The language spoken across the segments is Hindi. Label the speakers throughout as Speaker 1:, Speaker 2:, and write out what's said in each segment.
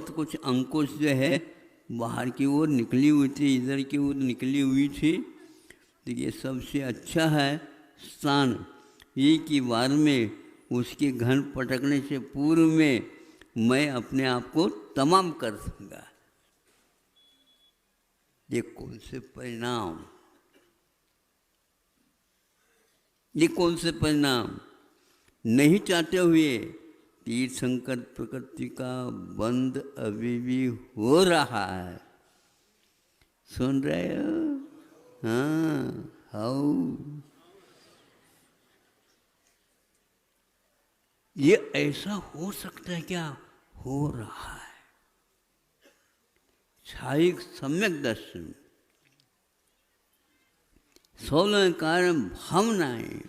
Speaker 1: बहुत कुछ अंकुश जो है बाहर की ओर निकली हुई थी, इधर की ओर निकली हुई थी। तो ये सबसे अच्छा है स्थान एक ही बार में उसके घन पटकने से पूर्व में मैं अपने आप को तमाम कर दूंगा। ये कौन से परिणाम, ये कौन से परिणाम नहीं चाहते हुए तीर्थंकर प्रकृति का बंध अभी भी हो रहा है। सुन रहे हो? हाँ, हाउ ये ऐसा हो सकता है क्या? हो रहा है। छायिक सम्यक दर्शन 16 कारण भावनाएं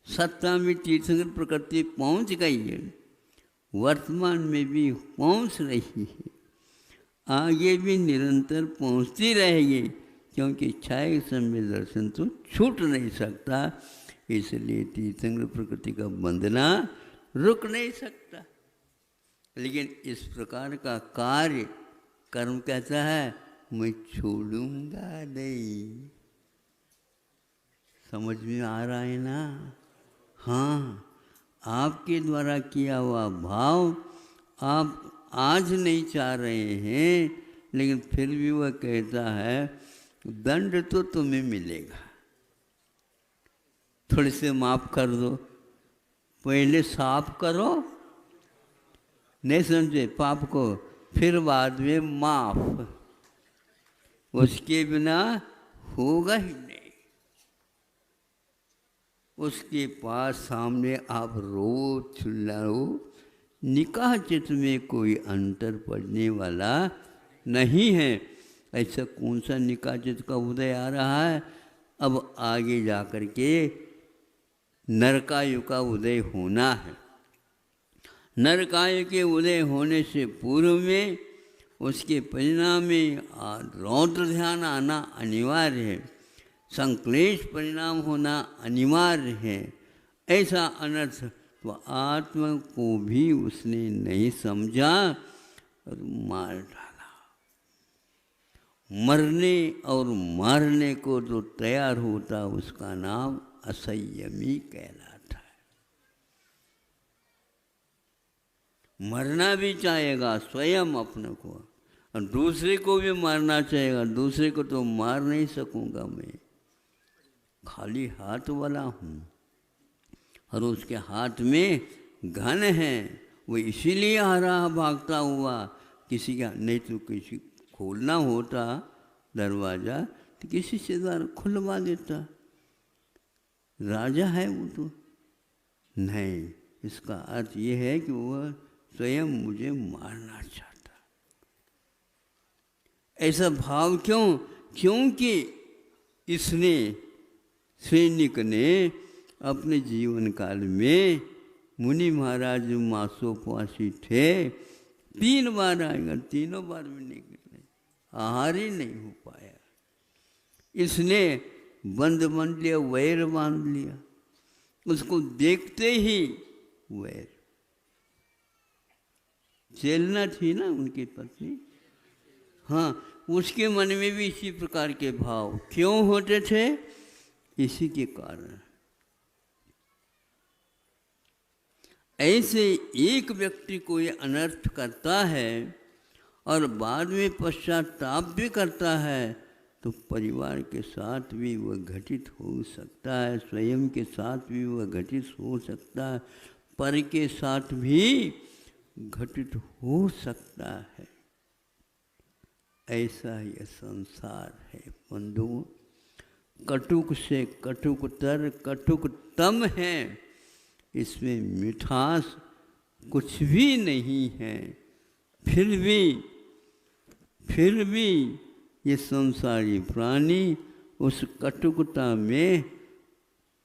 Speaker 1: सत्ता में तीर्थंकर प्रकृति पहुंच गई है, वर्तमान में भी पहुंच रही है, आगे भी निरंतर पहुंचती रहेगी, क्योंकि छायिक सम्यक दर्शन तो छूट नहीं सकता। इसलिए तीर्थंकर प्रकृति का बंधना रुक नहीं सकता। लेकिन इस प्रकार का कार्य कर्म कहता है मैं छोड़ूंगा नहीं। समझ में आ रहा है ना? हाँ, आपके द्वारा किया हुआ भाव आप आज नहीं चाह रहे हैं, लेकिन फिर भी वह कहता है दंड तो तुम्हें मिलेगा, थोड़े से माफ कर दो। पहले साफ करो, नहीं समझे पाप को, फिर बाद में माफ, उसके बिना होगा ही नहीं। उसके पास सामने आप रो चिल्लाओ, निकाह चित्त में कोई अंतर पड़ने वाला नहीं है। ऐसा कौन सा निकाह चित्त का उदय आ रहा है? अब आगे जाकर के नरकायु का उदय होना है। नरकायु के उदय होने से पूर्व में उसके परिणाम में रौद्र ध्यान आना अनिवार्य है, संक्लेश परिणाम होना अनिवार्य है। ऐसा अनर्थ तो आत्मा को भी उसने नहीं समझा और मार डाला। मरने और मारने को जो तैयार होता उसका नाम असंयमी कहलाता है। मरना भी चाहेगा स्वयं अपने को, और दूसरे को भी मारना चाहेगा। दूसरे को तो मार नहीं सकूंगा, मैं खाली हाथ वाला हूँ, और उसके हाथ में घन है, वो इसीलिए आ रहा भागता हुआ। किसी का नहीं तो किसी खोलना होता दरवाज़ा तो किसी से द्वारा खुलवा देता, राजा है वो तो नहीं। इसका अर्थ ये है कि वह स्वयं मुझे मारना चाहता। ऐसा भाव क्यों? क्योंकि इसने सैनिक ने अपने जीवन काल में, मुनि महाराज मासोपवासी थे, 3 बार आएगा, तीनों बार में निकले, आहार ही नहीं हो पाया। इसने बंद बांध लिया, वैर बांध लिया, उसको देखते ही वैर। चलना थी ना उनकी पत्नी, हाँ, उसके मन में भी इसी प्रकार के भाव क्यों होते थे? इसी के कारण। ऐसे एक व्यक्ति कोई अनर्थ करता है और बाद में पश्चाताप भी करता है, तो परिवार के साथ भी वह घटित हो सकता है, स्वयं के साथ भी वह घटित हो सकता है, पर के साथ भी घटित हो सकता है। ऐसा यह संसार है बंधुओं। कटुक से कटुकतर कटुकतम है, इसमें मिठास कुछ भी नहीं है। फिर भी ये संसारी प्राणी उस कटुकता में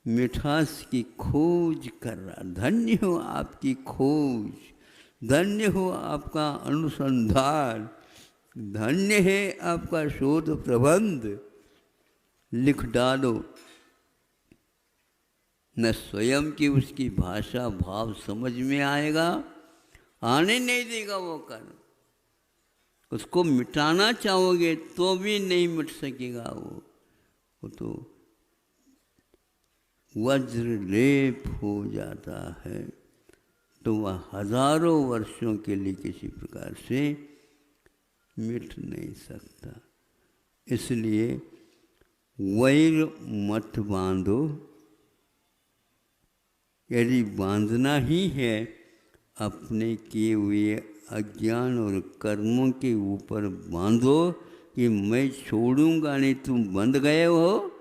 Speaker 1: मिठास की खोज कर रहा। धन्य हो आपकी खोज, धन्य हो आपका अनुसंधान, धन्य है आपका शोध प्रबंध। लिख डालो। न स्वयं की उसकी भाषा भाव समझ में आएगा आने नहीं देगा वो कर्म। उसको मिटाना चाहोगे तो भी नहीं मिट सकेगा वो तो वज्रलेप हो जाता है। तो वह हजारों वर्षों के लिए किसी प्रकार से मिट नहीं सकता। इसलिए वैर मत बांधो। यदि बांधना ही है अपने किए हुए अज्ञान और कर्मों के ऊपर बांधो कि मैं छोड़ूंगा नहीं, तुम बंध गए हो,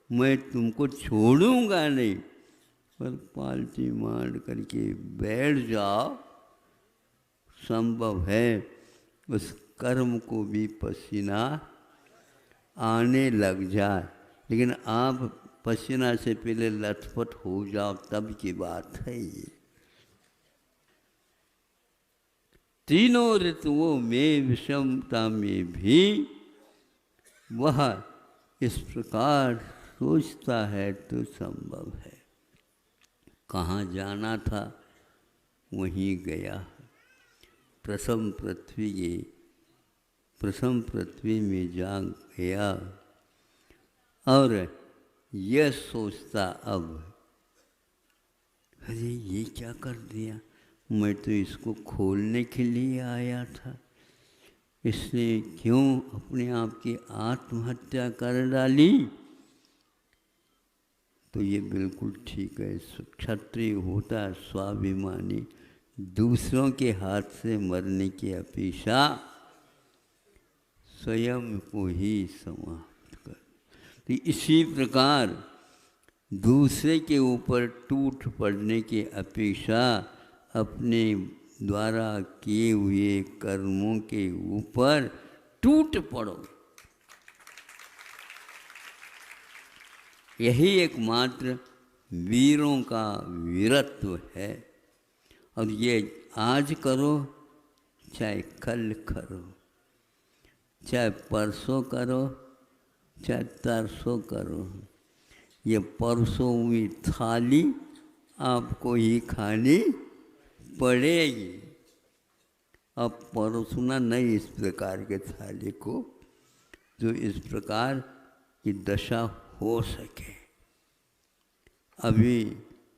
Speaker 1: मैं तुमको छोड़ूंगा नहीं, पर पालती मार करके बैठ जाओ, संभव है उस कर्म को भी पसीना आने लग जाए। लेकिन आप पसीना से पहले लथपथ हो जाओ तब की बात है ये। तीनों ऋतुओं में विषमता में भी वह इस प्रकार सोचता है तो संभव है। कहाँ जाना था वहीं गया। प्रथम पृथ्वी में जा गया और यह सोचता अब, अरे ये क्या कर दिया, मैं तो इसको खोलने के लिए आया था, इसने क्यों अपने आप की आत्महत्या कर डाली। तो ये बिल्कुल ठीक है। क्षत्रिय होता है स्वाभिमानी, दूसरों के हाथ से मरने की अपेक्षा स्वयं को ही समाप्त कर। तो इसी प्रकार दूसरे के ऊपर टूट पड़ने की अपेक्षा अपने द्वारा किए हुए कर्मों के ऊपर टूट पड़ो। यही एकमात्र वीरों का वीरत्व है। और ये आज करो चाहे कल करो, चाहे परसों करो चाहे तरसों करो, ये परसों हुई थाली आपको ही खानी पड़ेगी। अब परोसना नहीं इस प्रकार के थाली को जो इस प्रकार की दशा हो सके। अभी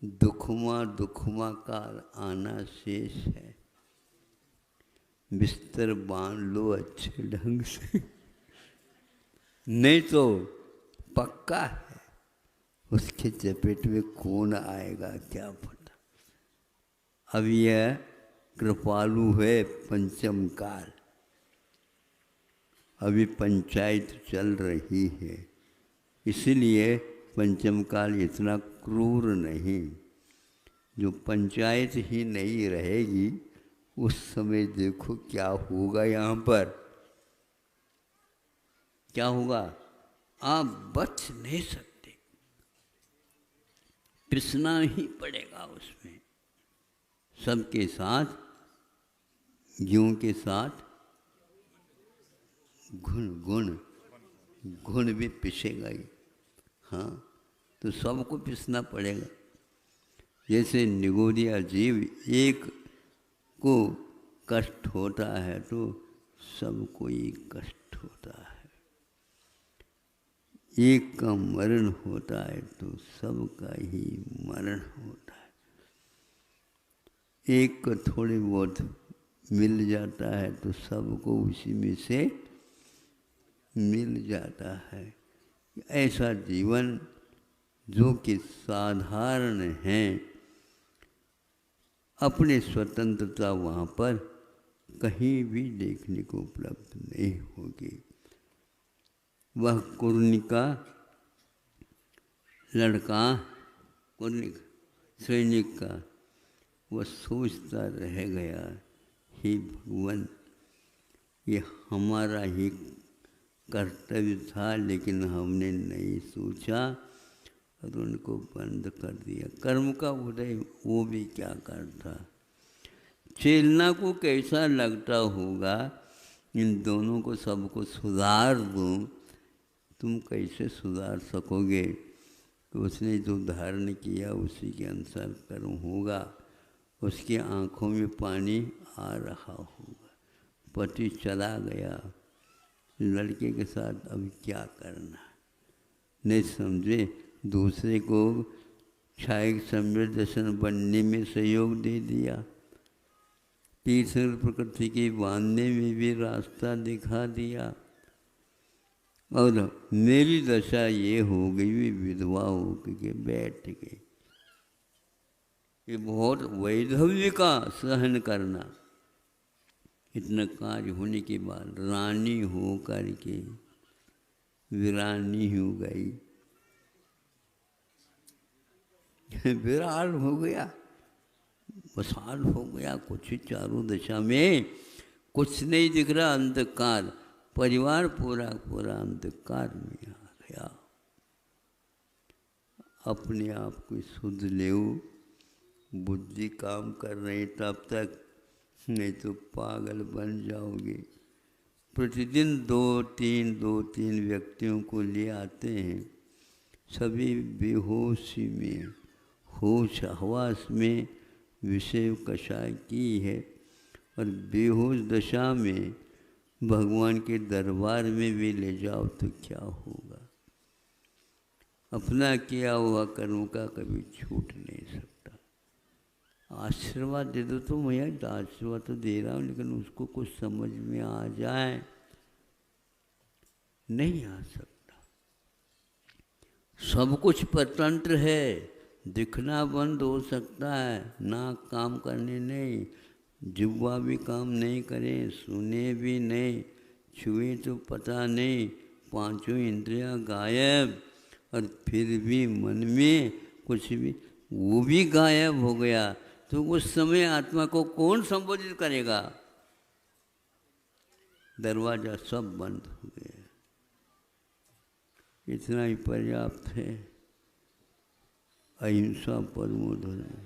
Speaker 1: दुखमा काल आना शेष है। बिस्तर बांध लो अच्छे ढंग से, नहीं तो पक्का है उसके चपेट में कौन आएगा क्या पता। अब यह कृपालु है पंचम काल, अभी पंचायत चल रही है, इसलिए पंचम काल इतना क्रूर नहीं। जो पंचायत ही नहीं रहेगी उस समय देखो क्या होगा। यहाँ पर क्या होगा, आप बच नहीं सकते, पिसना ही पड़ेगा उसमें। सबके साथ ज्यों के साथ घुन भी पिसेगा ही। हाँ, तो सबको पिसना पड़ेगा। जैसे निगोरिया जीव एक को कष्ट होता है तो सबको ही कष्ट होता है, एक का मरण होता है तो सबका ही मरण होता है। एक को थोड़ी बहुत मिल जाता है तो सबको उसी में से मिल जाता है। ऐसा जीवन जो कि साधारण है, अपने स्वतंत्रता वहाँ पर कहीं भी देखने को उपलब्ध नहीं होगी। वह कुर्निका लड़का, कुर्निक सैनिक का, वह सोचता रह गया, हे भगवान ये हमारा ही कर्तव्य था लेकिन हमने नहीं सोचा और उनको बंद कर दिया। कर्म का उदय वो भी क्या करता। चेलना को कैसा लगता होगा, इन दोनों को सबको सुधार दूँ, तुम कैसे सुधार सकोगे। तो उसने जो धारण किया उसी के अनुसार कर्म होगा। उसकी आंखों में पानी आ रहा होगा, पति चला गया, लड़के के साथ अब क्या करना, नहीं समझे, दूसरे को क्षायिक सम्यक दर्शन बनने में सहयोग दे दिया, तीसरे प्रकृति के बांधने में भी रास्ता दिखा दिया, और मेरी दशा ये हो गई, भी विधवा हो के बैठ गई। ये बहुत वैधव्य का सहन करना। इतना कार्य होने के बाद रानी हो करके वीरानी हो गई, विराट हो गया, वसाल हो गया, कुछ ही चारों दिशा में कुछ नहीं दिख रहा, अंधकार, परिवार पूरा पूरा अंधकार में आ गया। अपने आप को शुद्ध ले, बुद्धि काम कर रही तब तक, नहीं तो पागल बन जाओगे। प्रतिदिन दो तीन व्यक्तियों को ले आते हैं, सभी बेहोशी में, होश हवास में विषय कषाय की है, और बेहोश दशा में भगवान के दरबार में भी ले जाओ तो क्या होगा। अपना किया हुआ कर्म का कभी छूट नहीं सकता। आशीर्वाद दे दो तो मैं आशीर्वाद तो दे रहा हूँ, लेकिन उसको कुछ समझ में आ जाए, नहीं आ सकता। सब कुछ परतंत्र है, दिखना बंद हो सकता है, नाक काम करने नहीं, जिह्वा भी काम नहीं करे, सुने भी नहीं, छुए तो पता नहीं, पांचों इंद्रियां गायब, और फिर भी मन में कुछ भी, वो भी गायब हो गया, तो उस समय आत्मा को कौन संबोधित करेगा। दरवाजा सब बंद हो गया। इतना ही पर्याप्त है। अहिंसा परमो धर्म।